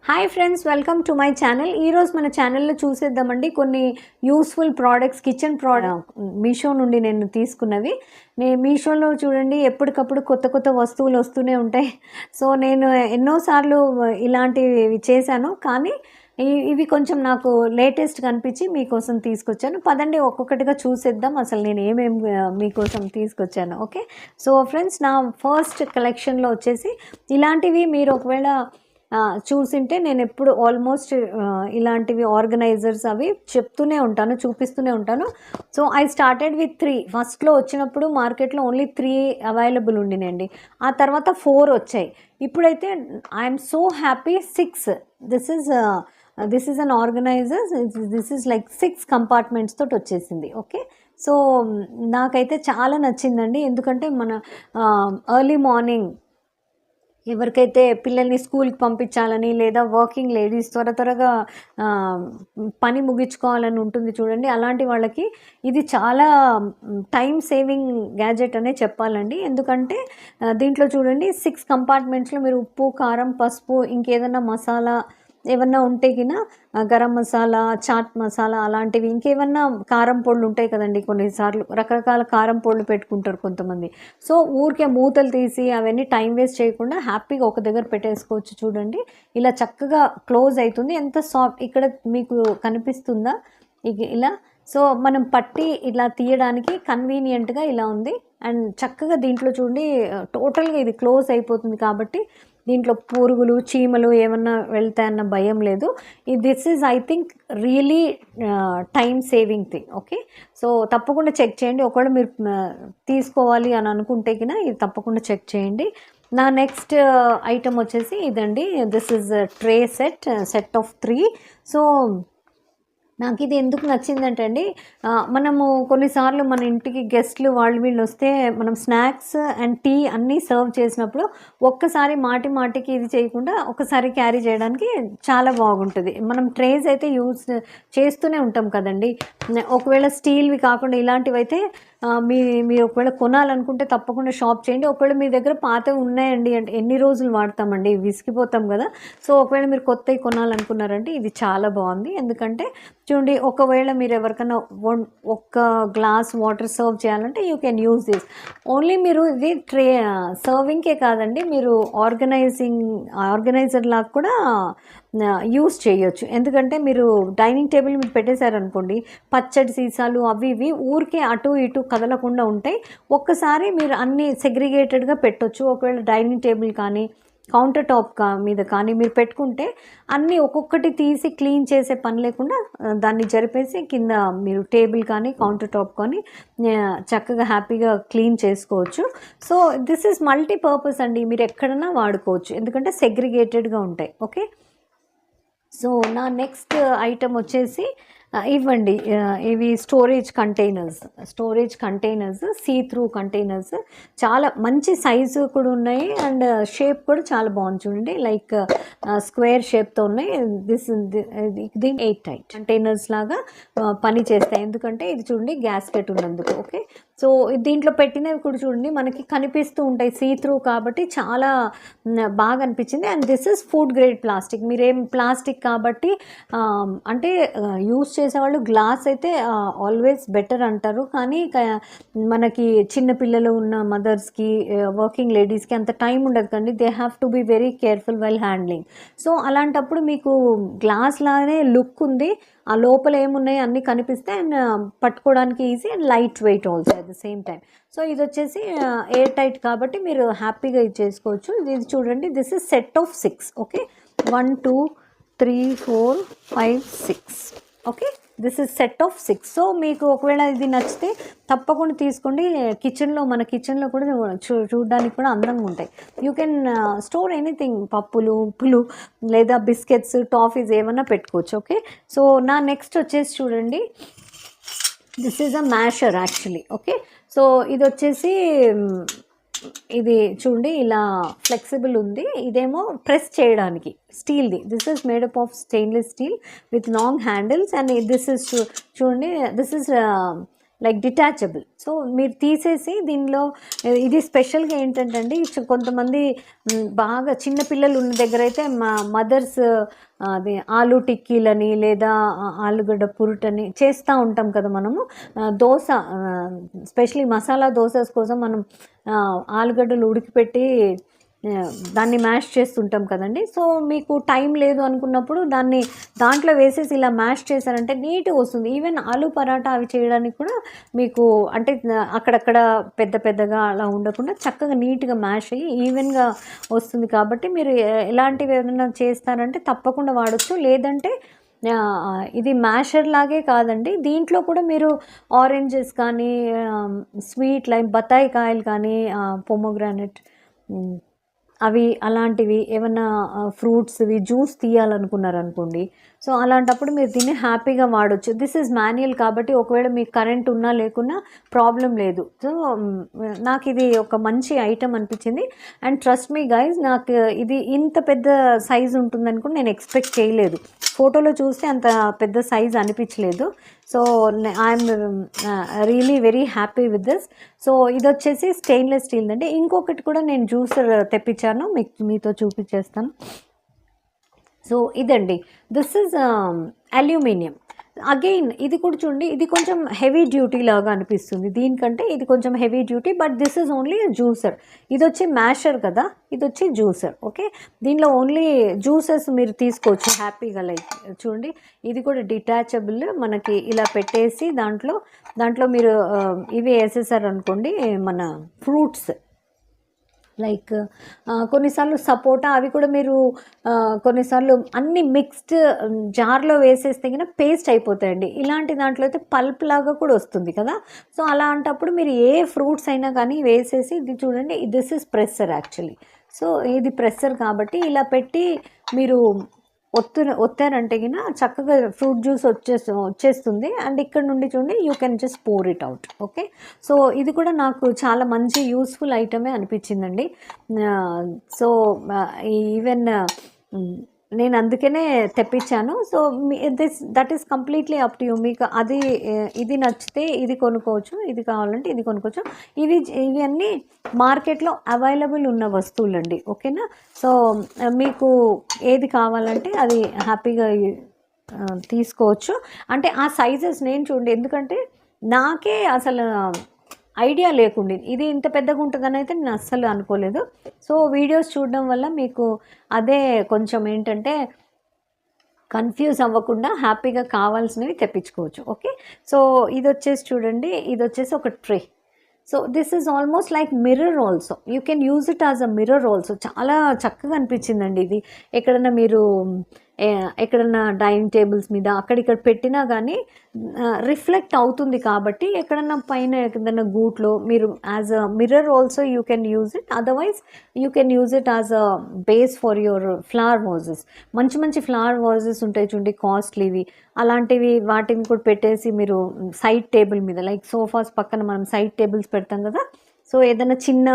Hi friends, welcome to my channel. ఈరోజు మన ఛానల్లో చూసేద్దామండి కొన్ని useful products, kitchen product Meesho నుండి నేను తీసుకున్నవి. మీషోలో చూడండి ఎప్పటికప్పుడు కొత్త కొత్త వస్తువులు వస్తూనే ఉంటాయి. సో నేను ఎన్నోసార్లు ఇలాంటివి చేశాను, కానీ ఇవి కొంచెం నాకు లేటెస్ట్గా అనిపించి మీకోసం తీసుకొచ్చాను. పదండి ఒక్కొక్కటిగా చూసేద్దాం అసలు నేను ఏమేమి మీకోసం తీసుకొచ్చాను. ఓకే, సో ఫ్రెండ్స్, నా ఫస్ట్ కలెక్షన్లో వచ్చేసి ఇలాంటివి మీరు ఒకవేళ చూసింటే నేను ఎప్పుడు ఆల్మోస్ట్ ఇలాంటివి ఆర్గనైజర్స్ అవి చెప్తూనే ఉంటాను, చూపిస్తూనే ఉంటాను. So I started with 3. ఫస్ట్లో వచ్చినప్పుడు మార్కెట్లో ఓన్లీ 3 అవైలబుల్ ఉండినండి. ఆ తర్వాత 4 వచ్చాయి. ఇప్పుడైతే I'm so happy 6. This is an organiser. This is like 6 compartments తోటి వచ్చేసింది. ఓకే, సో నాకైతే చాలా నచ్చిందండి. ఎందుకంటే మన ఎర్లీ మార్నింగ్ ఎవరికైతే పిల్లల్ని స్కూల్కి పంపించాలని లేదా వర్కింగ్ లేడీస్ త్వరగా పని ముగించుకోవాలని ఉంటుంది చూడండి, అలాంటి వాళ్ళకి ఇది చాలా టైం సేవింగ్ గ్యాజెట్ అనే చెప్పాలండి. ఎందుకంటే దీంట్లో చూడండి 6 కంపార్ట్మెంట్స్లో మీరు ఉప్పు, కారం, పసుపు, ఇంకేదైనా మసాలా ఏమన్నా ఉంటే కినా గరం మసాలా, చాట్ మసాలా అలాంటివి, ఇంకేమన్నా కారం పొడులు ఉంటాయి కదండి. కొన్నిసార్లు రకరకాల కారం పొడులు పెట్టుకుంటారు కొంతమంది. సో ఊరికే మూతలు తీసి అవన్నీ టైం వేస్ట్ చేయకుండా హ్యాపీగా ఒక దగ్గర పెట్టేసుకోవచ్చు. చూడండి ఇలా చక్కగా క్లోజ్ అవుతుంది. ఎంత సాఫ్ట్, ఇక్కడ మీకు కనిపిస్తుందా ఇలా. సో మనం పట్టి ఇలా తీయడానికి కన్వీనియంట్గా ఇలా ఉంది. అండ్ చక్కగా దీంట్లో చూడండి టోటల్గా ఇది క్లోజ్ అయిపోతుంది, కాబట్టి దీంట్లో పురుగులు, చీమలు ఏమన్నా వెళ్తాయన్న భయం లేదు. This is I think really time saving thing. Okay, so తప్పకుండా చెక్ చేయండి. ఒకవేళ మీరు తీసుకోవాలి అని అనుకుంటే కినా ఇది తప్పకుండా చెక్ చేయండి. నా నెక్స్ట్ ఐటమ్ వచ్చేసి ఇదండి. This is tray set of 3. So నాకు ఇది ఎందుకు నచ్చిందంటే అండి, మనము కొన్నిసార్లు మన ఇంటికి గెస్ట్లు వీళ్ళు వస్తే మనం స్నాక్స్ అండ్ టీ అన్నీ సర్వ్ చేసినప్పుడు ఒక్కసారి మాటికి ఇది చేయకుండా ఒకసారి క్యారీ చేయడానికి చాలా బాగుంటుంది. మనం ట్రేస్ అయితే యూజ్ చేస్తూనే ఉంటాం కదండి. ఒకవేళ స్టీల్వి కాకుండా ఇలాంటివి అయితే మీరు ఒకవేళ కొనాలనుకుంటే తప్పకుండా షాప్ చేయండి. ఒకవేళ మీ దగ్గర పాతవి ఉన్నాయండి అంటే ఎన్ని రోజులు వాడతామండి, విసిగిపోతాం కదా. సో ఒకవేళ మీరు కొత్తవి కొనాలనుకున్నారంటే ఇది చాలా బాగుంది. ఎందుకంటే చూడండి, ఒకవేళ మీరు ఎవరికైనా ఒక్క గ్లాస్ వాటర్ సర్వ్ చేయాలంటే you can use this. Only మీరు ఇది సర్వింగ్కే కాదండి, మీరు ఆర్గనైజర్ లాగా కూడా యూస్ చేయొచ్చు. ఎందుకంటే మీరు డైనింగ్ టేబుల్ మీద పెట్టేశారనుకోండి, పచ్చడి సీసాలు అవి ఇవి ఊరికే అటు ఇటు కదలకుండా ఉంటాయి. ఒక్కసారి మీరు అన్నీ సెగ్రిగేటెడ్గా పెట్టొచ్చు. ఒకవేళ డైనింగ్ టేబుల్ కానీ కౌంటర్ టాప్ మీద కానీ మీరు పెట్టుకుంటే అన్నీ ఒక్కొక్కటి తీసి క్లీన్ చేసే పని లేకుండా దాన్ని జరిపేసి కింద మీరు టేబుల్ కానీ కౌంటర్ టాప్ కానీ చక్కగా హ్యాపీగా క్లీన్ చేసుకోవచ్చు. సో దిస్ ఈజ్ మల్టీపర్పస్ అండి, మీరు ఎక్కడైనా వాడుకోవచ్చు ఎందుకంటే సెగ్రిగేటెడ్గా ఉంటాయి. ఓకే, సో నా నెక్స్ట్ ఐటమ్ వచ్చేసి ఇవ్వండి. ఇవి storage containers, see through containers, చాలా మంచి సైజు కూడా ఉన్నాయి అండ్ షేప్ కూడా చాలా బాగుంది. చూడండి లైక్ స్క్వేర్ షేప్తో ఉన్నాయి. దీని 8 టైట్ కంటైనర్స్ లాగా పని చేస్తాయి. ఎందుకంటే ఇది చూడండి గ్యాస్కెట్ ఉన్నందుకు. ఓకే, సో దీంట్లో పెట్టినవి కూడా చూడండి మనకి కనిపిస్తూ ఉంటాయి, సీ త్రూ కాబట్టి చాలా బాగా అనిపించింది. And this is food grade plastic. మీరేం ప్లాస్టిక్ కాబట్టి అంటే యూస్ చేసేవాళ్ళు గ్లాస్ అయితే ఆల్వేస్ బెటర్ అంటారు, కానీ మనకి చిన్నపిల్లలు ఉన్న మదర్స్కి, వర్కింగ్ లేడీస్కి అంత టైం ఉండదు కండి. They have to be very careful while handling. So అలాంటప్పుడు మీకు గ్లాస్ లానే లుక్ ఉంది, ఆ లోపల ఏమున్నాయి అన్నీ కనిపిస్తే అండ్ పట్టుకోవడానికి easy and light weight also at the same time. So ఇది వచ్చేసి ఎయిర్ టైట్ కాబట్టి మీరు హ్యాపీగా ఇది చేసుకోవచ్చు. ఇది చూడండి, this is set of 6. Okay, 1 2 3 4 5 6. Okay, this is set of 6. So మీకు ఒకవేళ ఇది నచ్చితే తప్పకుండా తీసుకోండి. మన కిచెన్లో కూడా చూడడానికి కూడా అందంగా ఉంటాయి. యూ కెన్ స్టోర్ ఎనీథింగ్, పప్పులు, ఉప్పులు లేదా బిస్కెట్స్, టాఫీస్ ఏమన్నా పెట్టుకోవచ్చు. ఓకే, సో నా నెక్స్ట్ వచ్చేసి చూడండి, this is a masher actually. Okay, so ఇది వచ్చేసి ఇది చూడండి ఇలా ఫ్లెక్సిబుల్ ఉంది. ఇదేమో ప్రెస్ చేయడానికి స్టీల్ది. This is made up of stainless steel with long handles. And this is చూడండి, this is like detachable. So మీరు తీసేసి దీనిలో ఇది స్పెషల్గా ఏంటంటే అండి, కొంతమంది బాగా చిన్న పిల్లలు ఉన్న దగ్గర అయితే మా మదర్స్ అది ఆలు టిక్కీలని లేదా ఆలుగడ్డ పురుటని చేస్తూ ఉంటాం కదా మనము. దోశ స్పెషలీ మసాలా దోసెస్ కోసం మనం ఆలుగడ్డలు ఉడికిపెట్టి దాన్ని మ్యాష్ చేస్తుంటాం కదండి. సో మీకు టైం లేదు అనుకున్నప్పుడు దాంట్లో వేసేసి ఇలా మ్యాష్ చేశారంటే నీట్గా వస్తుంది. ఈవెన్ ఆలు పరాటా అవి చేయడానికి కూడా మీకు అంటే అక్కడక్కడ పెద్ద పెద్దగా అలా ఉండకుండా చక్కగా నీట్గా మ్యాష్ అయ్యి ఈవెన్గా వస్తుంది. కాబట్టి మీరు ఎలాంటివి ఏదైనా చేస్తారంటే తప్పకుండా వాడచ్చు. లేదంటే ఇది మ్యాషర్ లాగే కాదండి, దీంట్లో కూడా మీరు ఆరెంజెస్ కానీ స్వీట్ లైక్ బత్తాయి కాయలు కానీ పొమోగ్రానెట్ అవి అలాంటివి ఏమన్నా ఫ్రూట్స్వి జ్యూస్ తీయాలనుకున్నారనుకోండి, సో అలాంటప్పుడు మీరు దీన్ని హ్యాపీగా వాడచ్చు. దిస్ ఈజ్ మాన్యువల్ కాబట్టి ఒకవేళ మీకు కరెంట్ ఉన్నా లేకున్నా ప్రాబ్లం లేదు. సో నాకు ఇది ఒక మంచి ఐటమ్ అనిపించింది. అండ్ ట్రస్ట్ మీ గైజ్, నాకు ఇది ఇంత పెద్ద సైజ్ ఉంటుందని కూడా నేను ఎక్స్పెక్ట్ చేయలేదు. ఫోటోలో చూస్తే అంత పెద్ద సైజ్ అనిపించలేదు. So I'm really very happy with this. So ఇది వచ్చేసి స్టెయిన్లెస్ స్టీల్ అండి. ఇంకొకటి కూడా నేను జ్యూసర్ తెప్పించాను, మీతో చూపించేస్తాను. సో ఇదండి, దిస్ ఈజ్ అల్యూమినియం. అగైన్ ఇది కూడా చూడండి, ఇది కొంచెం హెవీ డ్యూటీ లాగా అనిపిస్తుంది, దీనికంటే ఇది కొంచెం heavy duty. But this is only juicer. ఇది వచ్చి మ్యాషర్ కదా, ఇది వచ్చి జ్యూసర్. ఓకే, దీనిలో ఓన్లీ జ్యూసెస్ మీరు తీసుకోవచ్చు హ్యాపీగా. లైక్ చూడండి, ఇది కూడా డిటాచబుల్. మనకి ఇలా పెట్టేసి దాంట్లో మీరు ఇవి వేసేసారు అనుకోండి, మన ఫ్రూట్స్ లైక్ కొన్నిసార్లు సపోటా అవి కూడా మీరు కొన్నిసార్లు అన్ని మిక్స్డ్ జార్లో వేసేస్తే కన్నా పేస్ట్ అయిపోతాయండి. ఇలాంటి దాంట్లో అయితే పల్ప్ లాగా కూడా వస్తుంది కదా. సో అలాంటప్పుడు మీరు ఏ ఫ్రూట్స్ అయినా కానీ వేసేసి, ఇది చూడండి, దిస్ ఇస్ ప్రెస్సర్ యాక్చువల్లీ. సో ఇది ప్రెస్సర్ కాబట్టి ఇలా పెట్టి మీరు ఒత్తారంటే కినా చక్కగా ఫ్రూట్ జ్యూస్ వచ్చేస్తుంది. అండ్ ఇక్కడ నుండి చూడండి, you can just pour it out. Okay, so ఇది కూడా నాకు చాలా మంచి యూస్ఫుల్ ఐటమే అనిపించిందండి. సో ఈవెన్ నేను అందుకనే తెప్పించాను. So that is completely up to you. మీకు ఇది నచ్చితే ఇది కొనుక్కోవచ్చు, ఇది కావాలంటే ఇది కొనుక్కోవచ్చు. ఇవి అన్నీ మార్కెట్లో అవైలబుల్ ఉన్న వస్తువులండి. ఓకేనా, సో మీకు ఏది కావాలంటే అది హ్యాపీగా తీసుకోవచ్చు. అంటే ఆ సైజెస్ నేను చూడండి, ఎందుకంటే నాకే అసలు ఐడియా లేకుండే ఇది ఇంత పెద్దగా ఉంటుందని అయితే నేను అస్సలు అనుకోలేదు. సో వీడియోస్ చూడడం వల్ల మీకు అదే కొంచెం ఏంటంటే కన్ఫ్యూజ్ అవ్వకుండా హ్యాపీగా కావాల్సినవి తెప్పించుకోవచ్చు. ఓకే, సో ఇది వచ్చేసి చూడండి, ఇది వచ్చేసి ఒక tray. So this is almost like mirror also, you can use it as a mirror also. చాలా చక్కగా అనిపించిందండి ఇది. ఎక్కడన్నా డైనింగ్ టేబుల్స్ మీద అక్కడిక్కడ పెట్టినా కానీ రిఫ్లెక్ట్ అవుతుంది. కాబట్టి ఎక్కడన్నా పైన ఏదైనా గూట్లో మీరు as a mirror also you can use it. Otherwise you can use it as a base for your flower vases. మంచి ఫ్లవర్ వాజెస్ ఉంటాయి చూడండి, కాస్ట్లీవి, అలాంటివి వాటిని కూడా పెట్టేసి మీరు సైడ్ టేబుల్ మీద లైక్ సోఫాస్ పక్కన మనం సైడ్ టేబుల్స్ పెడతాం కదా. సో ఏదైనా చిన్న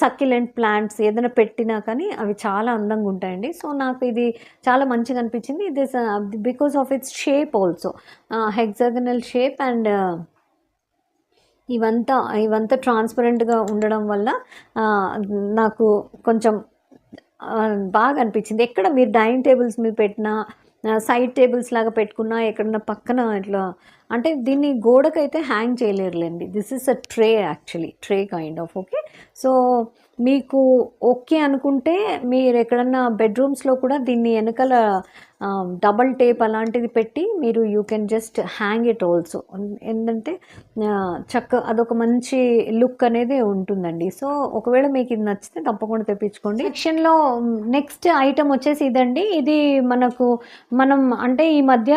సక్యులెంట్ ప్లాంట్స్ ఏదైనా పెట్టినా కానీ అవి చాలా అందంగా ఉంటాయండి. సో నాకు ఇది చాలా మంచిగా అనిపించింది. ఇది because of it's shape also, hexagonal shape. And ఇవంతా ట్రాన్స్పరెంట్గా ఉండడం వల్ల నాకు కొంచెం బాగా అనిపించింది. ఎక్కడ మీరు డైనింగ్ టేబుల్స్ మీద పెట్టినా, సైడ్ టేబుల్స్ లాగా పెట్టుకున్నా, ఎక్కడన్నా పక్కన ఇట్లా అంటే దీన్ని గోడకైతే హ్యాంగ్ చేయలేరులేండి. This is a tray actually, tray kind of. Okay, so మీకు ఓకే అనుకుంటే మీరు ఎక్కడన్నా బెడ్రూమ్స్లో కూడా దీన్ని వెనకాల డబల్ టేప్ అలాంటిది పెట్టి మీరు you can just hang it also. ఏంటంటే అదొక మంచి లుక్ అనేది ఉంటుందండి. సో ఒకవేళ మీకు ఇది నచ్చితే తప్పకుండా తెప్పించుకోండి. సెక్షన్లో నెక్స్ట్ ఐటమ్ వచ్చేసి ఇదండి. ఇది మనం అంటే ఈ మధ్య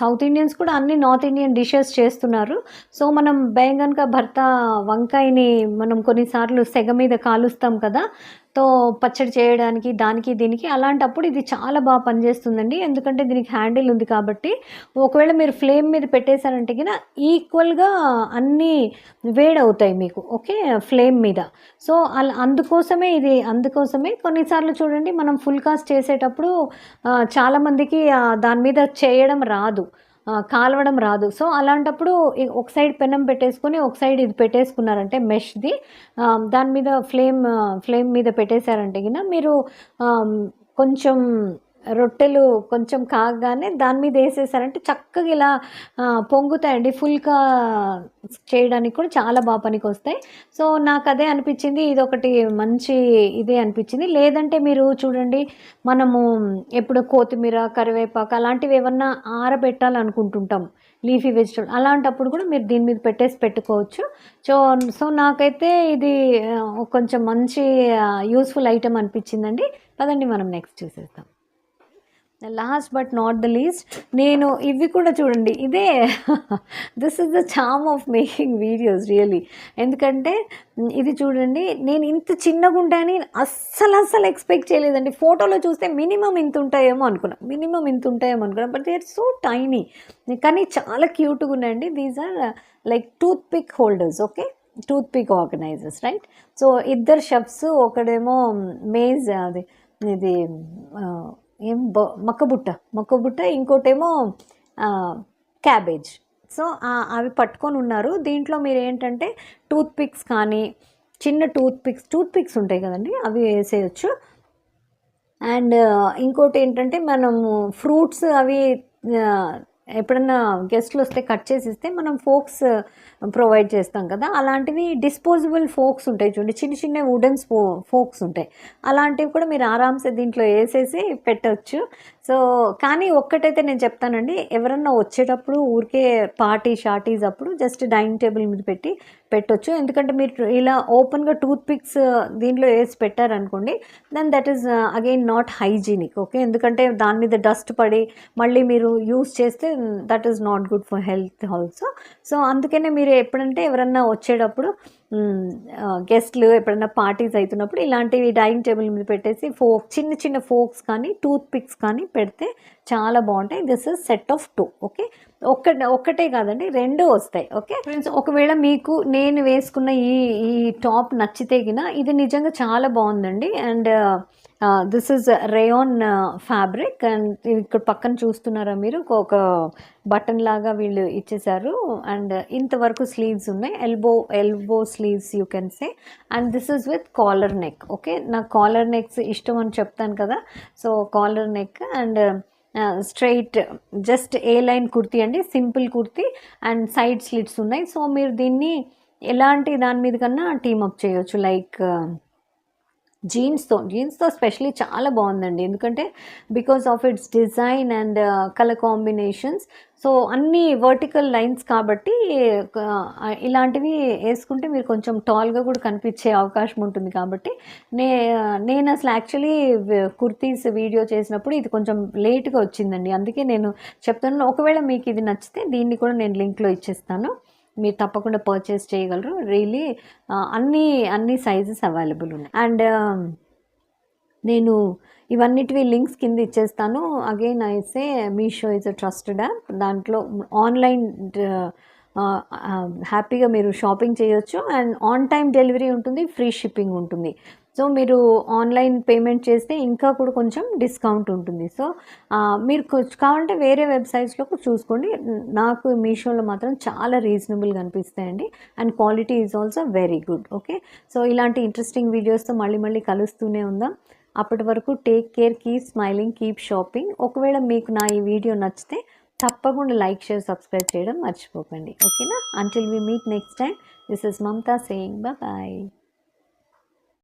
సౌత్ ఇండియన్స్ కూడా అన్ని నార్త్ ఇండియన్ డిషెస్ చేస్తున్నారు. సో మనం బెంగన్ కా భర్తా వంకాయని మనం కొన్నిసార్లు సెగ మీద కాలుస్తాం కదా, తో పచ్చడి చేయడానికి దీనికి అలాంటప్పుడు ఇది చాలా బాగా పనిచేస్తుందండి. ఎందుకంటే దీనికి హ్యాండిల్ ఉంది కాబట్టి ఒకవేళ మీరు ఫ్లేమ్ మీద పెట్టేశారంటే కింద ఈక్వల్గా అన్నీ వేడవుతాయి మీకు. ఓకే, ఫ్లేమ్ మీద. సో అందుకోసమే కొన్నిసార్లు చూడండి, మనం ఫుల్ కాస్ట్ చేసేటప్పుడు చాలామందికి దాని మీద చేయడం రాదు. కాలవడం రాదు. సో అలాంటప్పుడు ఒక సైడ్ పెనం పెట్టేసుకొని ఒక సైడ్ ఇది పెట్టేసుకున్నారంటే మెష్ది, దాని మీద ఫ్లేమ్ మీద పెట్టేశారంటే గిన మీరు కొంచెం రొట్టెలు కొంచెం కాగగానే దాని మీద వేసేసారంటే చక్కగా ఇలా పొంగుతాయండి. ఫుల్గా చేయడానికి కూడా చాలా బాగా పనికి వస్తాయి. సో నాకు అదే అనిపించింది, ఇది ఒకటి మంచి ఇదే అనిపించింది. లేదంటే మీరు చూడండి, మనము ఎప్పుడు కొత్తిమీర, కరివేపాకు అలాంటివి ఏమన్నా ఆరబెట్టాలనుకుంటుంటాం, లీఫీ వెజిటబుల్, అలాంటప్పుడు కూడా మీరు దీని మీద పెట్టుకోవచ్చు. సో నాకైతే ఇది కొంచెం మంచి యూస్ఫుల్ ఐటమ్ అనిపించిందండి. పదండి మనం నెక్స్ట్ చూసేద్దాం. Last but not the least, నేను ఇవి కూడా చూడండి, ఇదే this is the charm of making videos really. ఎందుకంటే ఇది చూడండి, నేను ఇంత చిన్నగా ఉంటాయని అస్సలు ఎక్స్పెక్ట్ చేయలేదండి. ఫోటోలో చూస్తే మినిమం ఇంత ఉంటాయేమో అనుకున్నా, but they are so tiny, కానీ చాలా క్యూట్గా ఉన్నాయండి. These are like toothpick holders, okay, toothpick organisers, right. So ఇద్దరు షెఫ్స్, ఒకడేమో మేజ్, అది ఇది మొక్కబుట్ట, ఇంకోటేమో క్యాబేజ్. సో అవి పట్టుకొని ఉన్నారు. దీంట్లో మీరు ఏంటంటే టూత్ పిక్స్ కానీ, చిన్న టూత్ పిక్స్ ఉంటాయి కదండి, అవి వేసేయచ్చు. అండ్ ఇంకోటి ఏంటంటే మనము ఫ్రూట్స్ అవి ఎప్పుడన్నా గెస్ట్లు వస్తే కట్ చేసి ఇస్తే మనం ఫోక్స్ ప్రొవైడ్ చేస్తాం కదా, అలాంటివి డిస్పోజబుల్ ఫోక్స్ ఉంటాయి చూడండి, చిన్న వుడెన్ ఫోక్స్ ఉంటాయి. అలాంటివి కూడా మీరు ఆరామ్సే దీంట్లో వేసేసి పెట్టవచ్చు. సో కానీ ఒక్కటైతే నేను చెప్తానండి, ఎవరన్నా వచ్చేటప్పుడు ఊరికే షార్టీస్ అప్పుడు జస్ట్ డైనింగ్ టేబుల్ మీద పెట్టొచ్చు. ఎందుకంటే మీరు ఇలా ఓపెన్గా టూత్ పిక్స్ దీంట్లో వేసి పెట్టారనుకోండి, then that is again not hygienic, okay. ఎందుకంటే దాని మీద డస్ట్ పడి మళ్ళీ మీరు యూస్ చేస్తే that is not good for health also. So అందుకనే మీరు ఎప్పుడంటే ఎవరన్నా వచ్చేటప్పుడు గెస్ట్లు ఎప్పుడన్నా పార్టీస్ అవుతున్నప్పుడు ఇలాంటివి డైనింగ్ టేబుల్ మీద పెట్టేసి చిన్న ఫోక్స్ కానీ టూత్ పిక్స్ కానీ పెడితే చాలా బాగుంటాయి. This is set of 2, okay. ఒక్కటే కాదండి, 2 వస్తాయి, ఓకే ఫ్రెండ్స్. ఒకవేళ మీకు నేను వేసుకున్న ఈ టాప్ నచ్చితే గిన, ఇది నిజంగా చాలా బాగుందండి. And this is rayon fabric. And ఇక్కడ పక్కన చూస్తున్నారా మీరు, ఒక బటన్ లాగా వీళ్ళు ఇచ్చేసారు. అండ్ ఇంతవరకు స్లీవ్స్ ఉన్నాయి, elbow sleeves you can say. And this is with collar neck, okay. నాకు కాలర్ నెక్స్ ఇష్టం అని చెప్తాను కదా, so collar neck and straight just A line kurti అండి, simple kurti and side slits ఉన్నాయి. సో మీరు దీన్ని ఎలాంటి దాని మీద కన్నా టీమప్ చేయొచ్చు, లైక్ జీన్స్తో స్పెషలీ చాలా బాగుందండి. ఎందుకంటే because of it's design and colour combinations. So అన్ని వర్టికల్ లైన్స్ కాబట్టి ఇలాంటివి వేసుకుంటే మీరు కొంచెం టాల్గా కూడా కనిపించే అవకాశం ఉంటుంది. కాబట్టి నేను అసలు యాక్చువల్లీ కుర్తీస్ వీడియో చేసినప్పుడు ఇది కొంచెం లేట్గా వచ్చిందండి, అందుకే నేను చెప్తాను. ఒకవేళ మీకు ఇది నచ్చితే దీన్ని కూడా నేను లింక్లో ఇచ్చేస్తాను, మీరు తప్పకుండా పర్చేస్ చేయగలరు. రియలీ అన్ని సైజెస్ అవైలబుల్ ఉన్నాయి. అండ్ నేను ఇవన్నిటివి లింక్స్ కింద ఇచ్చేస్తాను. Again I say Meesho is a trusted app. దాంట్లో ఆన్లైన్ హ్యాపీగా మీరు షాపింగ్ చేయొచ్చు. అండ్ ఆన్ టైం డెలివరీ ఉంటుంది, ఫ్రీ షిప్పింగ్ ఉంటుంది. సో మీరు ఆన్లైన్ పేమెంట్ చేస్తే ఇంకా కూడా కొంచెం డిస్కౌంట్ ఉంటుంది. సో మీరు కావాలంటే వేరే వెబ్సైట్స్లో కూడా చూసుకోండి. నాకు మీషోలో మాత్రం చాలా రీజనబుల్గా అనిపిస్తాయండి. And quality is also very good, okay. So ఇలాంటి ఇంట్రెస్టింగ్ వీడియోస్తో మళ్ళీ కలుస్తూనే ఉందాం. అప్పటి వరకు take care, keep smiling, keep shopping. ఒకవేళ మీకు నా ఈ వీడియో నచ్చితే తప్పకుండా లైక్, షేర్, సబ్స్క్రైబ్ చేయడం మర్చిపోకండి, ఓకేనా. Until we meet next time, this is Mamata saying bye.